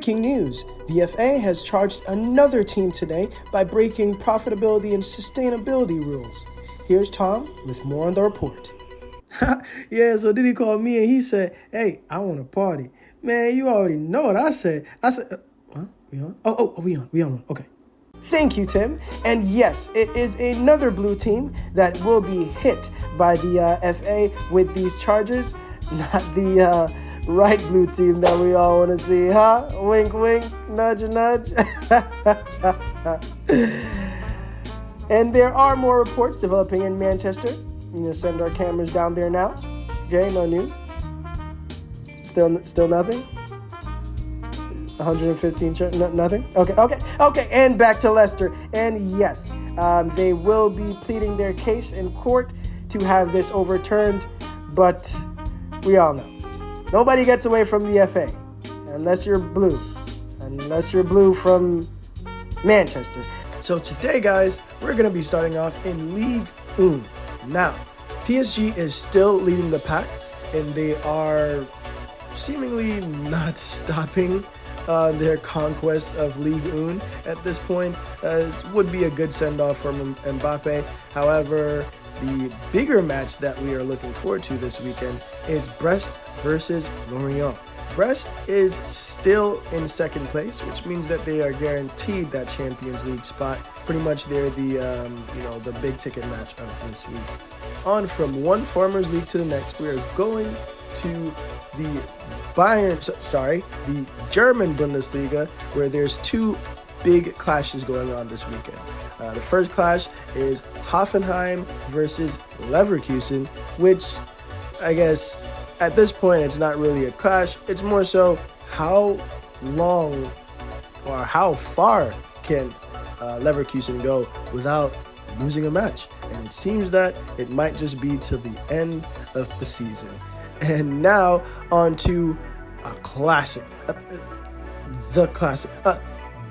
Breaking news, the FA has charged another team today by breaking profitability and sustainability rules. Here's Tom with more on the report. Yeah, so then he called me and he said, "Hey, I want to party." Man, you already know what I said. I said, we on? We on. Okay. Thank you, Tim. And yes, it is another blue team that will be hit by the FA with these charges, not the right blue team that we all want to see, huh? Wink, wink, nudge, nudge. And there are more reports developing in Manchester. We're going to send our cameras down there now. Okay, no news. Still nothing? 115, nothing? Okay, and back to Leicester. And yes, they will be pleading their case in court to have this overturned, but we all know. Nobody gets away from the FA, unless you're blue from Manchester. So today, guys, we're going to be starting off in Ligue 1. Now, PSG is still leading the pack, and they are seemingly not stopping their conquest of Ligue 1 at this point. It would be a good send-off from Mbappe. However, the bigger match that we are looking forward to this weekend is Brest versus Lorient. Brest is still in second place, which means that they are guaranteed that Champions League spot. Pretty much they're the big ticket match of this week. On from one Farmers League to the next, we are going to the German Bundesliga, where there's two big clashes going on this weekend. The first clash is Hoffenheim versus Leverkusen, which I guess at this point it's not really a clash. It's more so how long or how far can Leverkusen go without losing a match. And it seems that it might just be to the end of the season. And now on to a classic,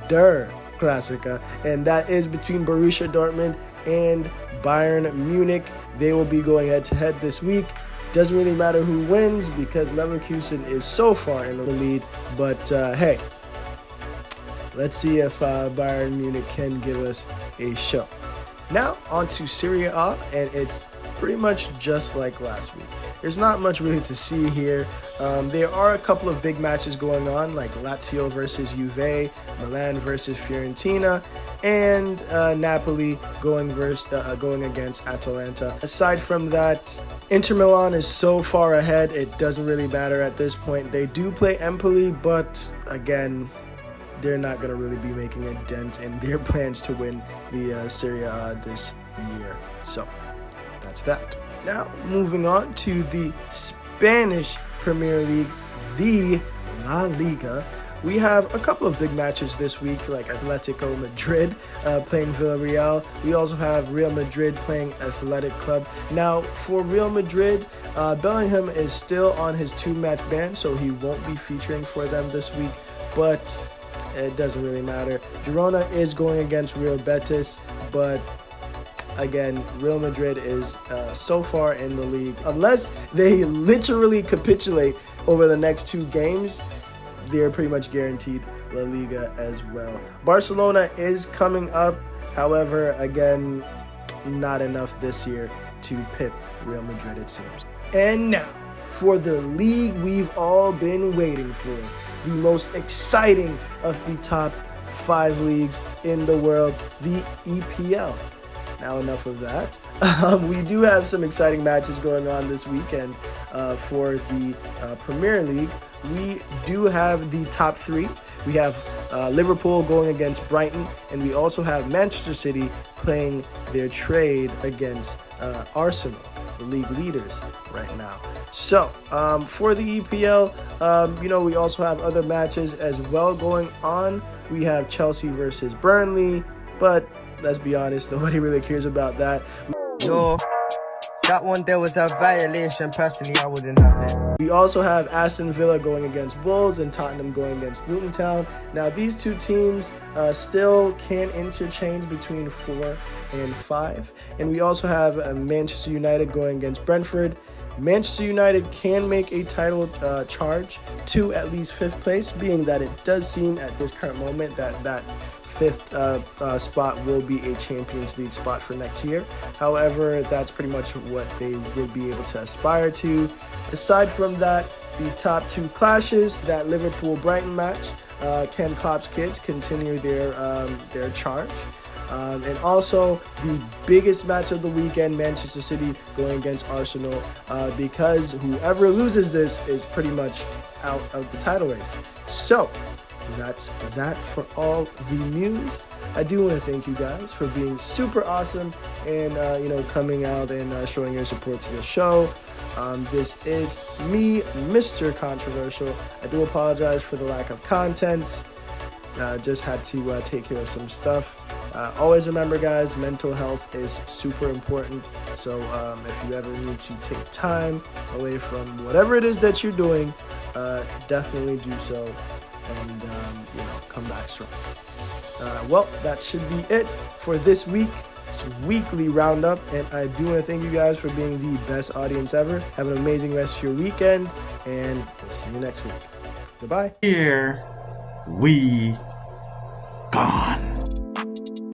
der Klassiker, and that is between Borussia Dortmund and Bayern Munich. They will be going head-to-head this week. Doesn't really matter who wins because Leverkusen is so far in the lead. But hey, let's see if Bayern Munich can give us a show. Now on to Serie A, and it's pretty much just like last week. There's not much really to see here. There are a couple of big matches going on, like Lazio versus Juve, Milan versus Fiorentina, and Napoli going against Atalanta. Aside from that, Inter Milan is so far ahead, it doesn't really matter at this point. They do play Empoli, but again, they're not going to really be making a dent in their plans to win the Serie A this year. So that's that. Now, moving on to the Spanish Premier League, the La Liga. We have a couple of big matches this week, like Atletico Madrid playing Villarreal. We also have Real Madrid playing Athletic Club. Now, for Real Madrid, Bellingham is still on his 2-match ban, so he won't be featuring for them this week, but it doesn't really matter. Girona is going against Real Betis, but again, Real Madrid is so far in the league. Unless they literally capitulate over the next 2 games, they're pretty much guaranteed La Liga as well. Barcelona is coming up. However, again, not enough this year to pip Real Madrid, it seems. And now, for the league we've all been waiting for, the most exciting of the top 5 leagues in the world, the EPL. Now, enough of that. We do have some exciting matches going on this weekend for the Premier League. We do have the top 3. We have Liverpool going against Brighton, and we also have Manchester City playing their trade against Arsenal, the league leaders right now. So, for the EPL, we also have other matches as well going on. We have Chelsea versus Burnley, but let's be honest, nobody really cares about that. No, that one there was a violation. Personally, I wouldn't have it. We also have Aston Villa going against Wolves and Tottenham going against Luton Town. Now, these two teams still can interchange between 4 and 5. And we also have Manchester United going against Brentford Manchester United can make a title charge to at least 5th place, being that it does seem at this current moment that 5th spot will be a Champions League spot for next year. However, that's pretty much what they would be able to aspire to. Aside from that, the top 2 clashes, that Liverpool-Brighton match, Ken Klopp's kids continue their charge. And also the biggest match of the weekend, Manchester City going against Arsenal, because whoever loses this is pretty much out of the title race. So that's that for all the news. I do want to thank you guys for being super awesome and coming out and showing your support to the show. This is me, Mr. Controversial. I do apologize for the lack of content. Just had to take care of some stuff. Always remember, guys, mental health is super important. So if you ever need to take time away from whatever it is that you're doing, definitely do so, and come back strong. Well, that should be it for this week's Weekly Roundup, and I do want to thank you guys for being the best audience ever. Have an amazing rest of your weekend, and we'll see you next week. Goodbye. Here we gone.